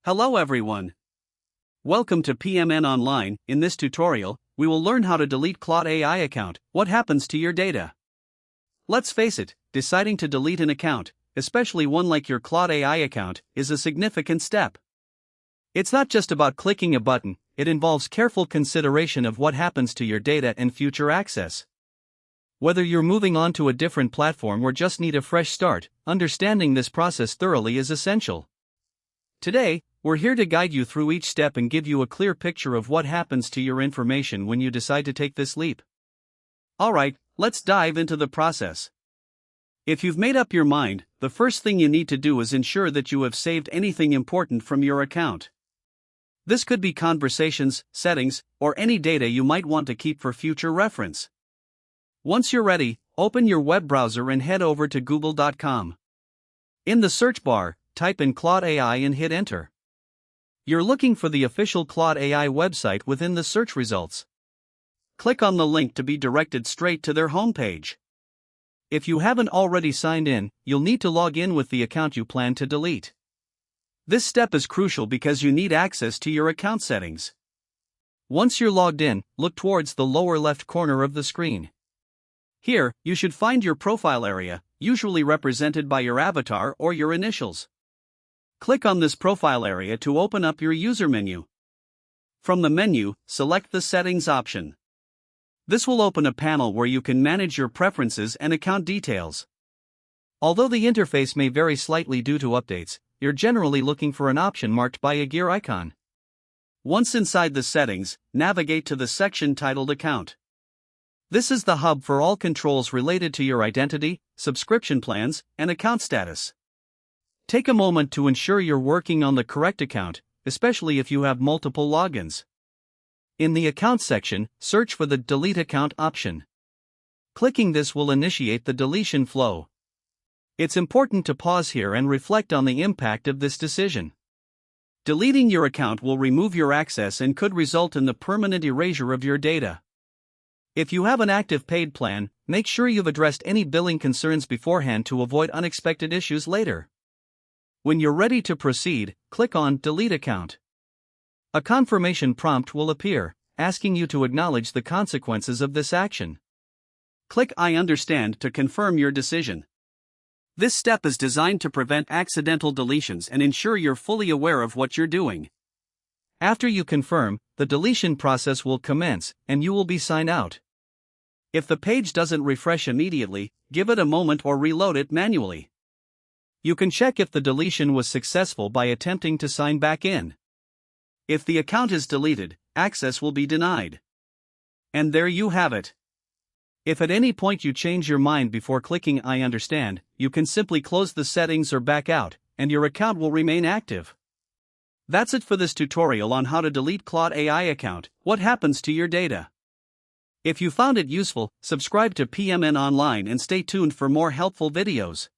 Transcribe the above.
Hello everyone. Welcome to PMN Online. In this tutorial, we will learn how to delete Claude AI account. What happens to your data? Let's face it, deciding to delete an account, especially one like your Claude AI account, is a significant step. It's not just about clicking a button, it involves careful consideration of what happens to your data and future access. Whether you're moving on to a different platform or just need a fresh start, understanding this process thoroughly is essential. Today, we're here to guide you through each step and give you a clear picture of what happens to your information when you decide to take this leap. Alright, let's dive into the process. If you've made up your mind, the first thing you need to do is ensure that you have saved anything important from your account. This could be conversations, settings, or any data you might want to keep for future reference. Once you're ready, open your web browser and head over to google.com. In the search bar, type in Claude AI and hit enter. You're looking for the official Claude AI website within the search results. Click on the link to be directed straight to their homepage. If you haven't already signed in, you'll need to log in with the account you plan to delete. This step is crucial because you need access to your account settings. Once you're logged in, look towards the lower left corner of the screen. Here, you should find your profile area, usually represented by your avatar or your initials. Click on this profile area to open up your user menu. From the menu, select the Settings option. This will open a panel where you can manage your preferences and account details. Although the interface may vary slightly due to updates, you're generally looking for an option marked by a gear icon. Once inside the settings, navigate to the section titled Account. This is the hub for all controls related to your identity, subscription plans, and account status. Take a moment to ensure you're working on the correct account, especially if you have multiple logins. In the Account section, search for the Delete Account option. Clicking this will initiate the deletion flow. It's important to pause here and reflect on the impact of this decision. Deleting your account will remove your access and could result in the permanent erasure of your data. If you have an active paid plan, make sure you've addressed any billing concerns beforehand to avoid unexpected issues later. When you're ready to proceed, click on Delete Account. A confirmation prompt will appear, asking you to acknowledge the consequences of this action. Click I understand to confirm your decision. This step is designed to prevent accidental deletions and ensure you're fully aware of what you're doing. After you confirm, the deletion process will commence, and you will be signed out. If the page doesn't refresh immediately, give it a moment or reload it manually. You can check if the deletion was successful by attempting to sign back in. If the account is deleted, access will be denied. And there you have it. If at any point you change your mind before clicking I understand, you can simply close the settings or back out, and your account will remain active. That's it for this tutorial on how to delete Claude AI account. What happens to your data? If you found it useful, subscribe to PMN Online and stay tuned for more helpful videos.